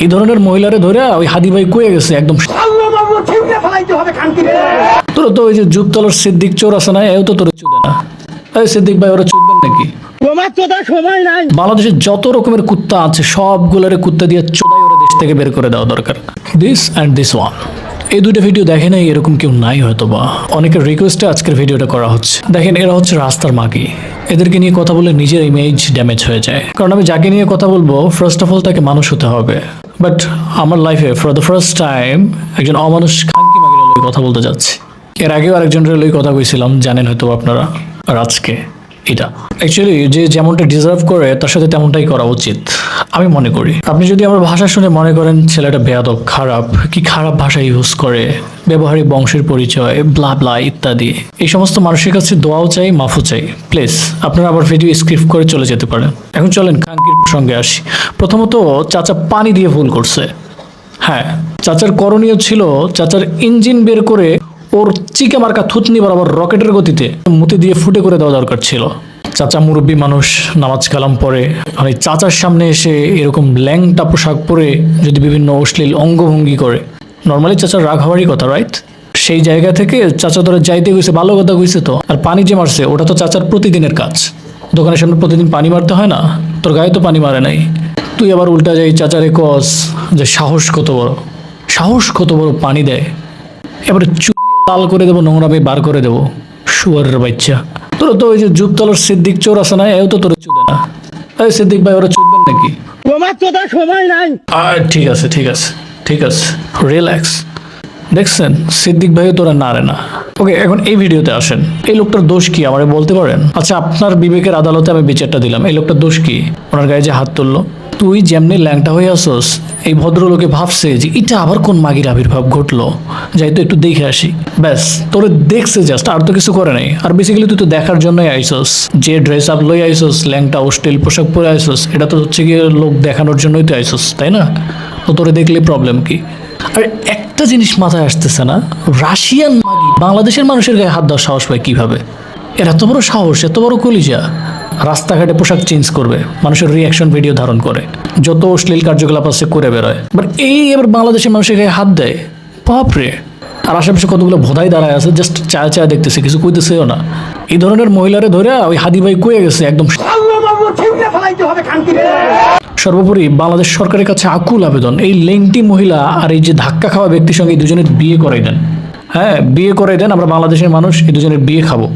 এই ধরনের মহিলারে ধরে ওই হাদি ভাই কয়ে গেছে একদম। তোর তো ওই যে যুগতলার সিদ্দিক চোর আছে না, এও তো তোর চুদে না। এই সিদ্দিক ভাই ওরা চুদবেন নাকি? বাংলাদেশে যত রকমের কুত্তা আছে সবগুলোরে কুত্তা দিয়ে চোদাই ওরা দেশ থেকে বের করে দেওয়া দরকার। দিস অ্যান্ড দিস ওয়ান, এই দুটো ভিডিও দেখে নাই এরকম কেউ নাই হয়তো বা, অনেকের রিকোয়েস্টে আজকের ভিডিওটা করা হচ্ছে। দেখেন, এরা হচ্ছে রাস্তার মাগি। এদেরকে নিয়ে কথা বলে নিজের ইমেজ ড্যামেজ হয়ে যায়। কারণ আমি যাকে নিয়ে কথা বলবো ফার্স্ট অফ অল তাকে মানুষ হতে হবে। বাট আমার লাইফে ফর দ্য ফার্স্ট টাইম একজন অমানুষ খানকি মাগির লই কথা বলতে যাচ্ছি। এর আগেও আরেকজনের লই কথা কইছিলাম, জানেন হয়তো আপনারা। আর আজকে এটা অ্যাকচুয়ালি যে যেমনটা ডিজার্ভ করে তার সাথে তেমনটাই করা উচিত আমি মনে করি। আপনি যদি আমার ভাষা শুনে মনে করেন ছেলেটা বেয়াদব, খারাপ, কি খারাপ ভাষা ইউজ করে, ব্যবহারিক বংশের পরিচয়, ব্লা ব্লা ইত্যাদি, এই সমস্ত মানুষের কাছে দোয়াও চাই, মাফও চাই। প্লিজ আপনারা আবার ভিডিও স্ক্রিপ্ট করে চলে যেতে পারেন। এখন চলেন খানকির সঙ্গে আসি। প্রথমত, চাচা পানি দিয়ে ভুল করছে। হ্যাঁ, চাচার করণীয় ছিল চাচার ইঞ্জিন বের করে ওর চিকে মার্কা থুতনি বরাবর রকেটের গতিতে মুতি দিয়ে ফুটে করে দেওয়া দরকার ছিল। চাচা মুরব্বী মানুষ, নামাজ কালাম পরে, মানে চাচার সামনে এসে এরকম ল্যাংটা পোশাক পরে যদি বিভিন্ন অশ্লীল অঙ্গভঙ্গি করে, নর্মালি চাচার রাগ হওয়ারই কথা, রাইট? সেই জায়গা থেকে চাচা ধরে যাইতে গেছে, ভালো কথা কইছে তো। আর পানি যে মারছে ওটা তো চাচার প্রতিদিনের কাজ। দোকানের সামনে প্রতিদিন পানি মারতে হয় না? তোর গায়ে তো পানি মারে নাই। তুই আবার উল্টা যাই চাচারে কস যে সাহস কত বড়, সাহস কত বড় পানি দেয়, এবারে লাল করে দেবো, নোংরামে বার করে দেবো, শুয়ারের বাচ্চা। তোর তো ওই যে যুগতলার সিদ্দিক চোর আছে না, এও তো তোর চুদে না। এই সিদ্দিক ভাই ওরা চুদবেন নাকি? তোমার তো সময় নাই। ঠিক আছে ঠিক আছে ঠিক আছে, রিল্যাক্স। দেখছেন সিদ্দিক ভাইও তোরা নারে না। ওকে, এখন এই ভিডিওতে আসেন। এই লোকটার দোষ কি আমারে বলতে পারেন? আচ্ছা, আপনার বিবেকের আদালতে আমি বিচারটা দিলাম। এই লোকটার দোষ কি? ওনার গায়ে যে হাত তুললো। তুই যেমনি ল্যাংটা হয়ে আসোস, এই ভদ্রলোকে ভাবছে যে এটা আবার কোন মাগির আবির্ভাব ঘটলো, যাই তো একটু দেখে আসি। ব্যাস, তোরে দেখছে জাস্ট, আর তো কিছু করে নাই। আর বেসিক্যালি তুই তো দেখার জন্যই আইসোস। যে ড্রেস আপ লই আইসোস, ল্যাংটা অশ্লীল পোশাক পরে আইসোস, এটা তো হচ্ছে গিয়ে লোক দেখানোর জন্যই তো আইসোস, তাই না? তো তোরে দেখলে প্রবলেম কি? আর একটা জিনিস মাথায় আসতেছে না, রাশিয়ান মাগি বাংলাদেশের মানুষের গায়ে হাত দেওয়ার সাহস পায় কিভাবে? এর এত বড় সাহস, এত বড় কলিজা। রাস্তাঘাটে পোশাক চেঞ্জ করবে, মানুষের রিয়াকশন ভিডিও ধারণ করে, যত অশ্লীল কার্যকলাপ আছে করে বেরোয়। বাট এই এবার বাংলাদেশের মানুষের গায়ে হাত দেয়, বাপরে। আর আশেপাশে কতগুলো ভোদাই দাঁড়ায় আছে, জাস্ট চায় চায় দেখতেছে, কিছু কইতেছেও না। এই ধরনের মহিলারে ধরে ওই হাদি ভাই কয়ে গেছে একদম। সর্বোপরি বাংলাদেশ সরকারের কাছে আকুল আবেদন, এই লেংটি মহিলা আর এই যে ধাক্কা খাওয়া ব্যক্তির সঙ্গে এই দুজনের বিয়ে করাই দেন। হ্যাঁ, বিয়ে করাই দেন। আমরা বাংলাদেশের মানুষ এই দুজনের বিয়ে খাবো।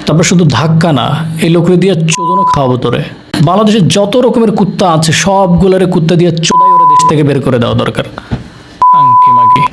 তারপর শুধু ধাক্কা না, এই লোকরে দিয়ে চোদনও খাওয়াবো তোরে। বাংলাদেশে যত রকমের কুত্তা আছে সবগুলোরে কুত্তা দিয়ে চোদাই ওরা দেশ থেকে বের করে দেওয়া দরকার। আঙ্কি মাগি।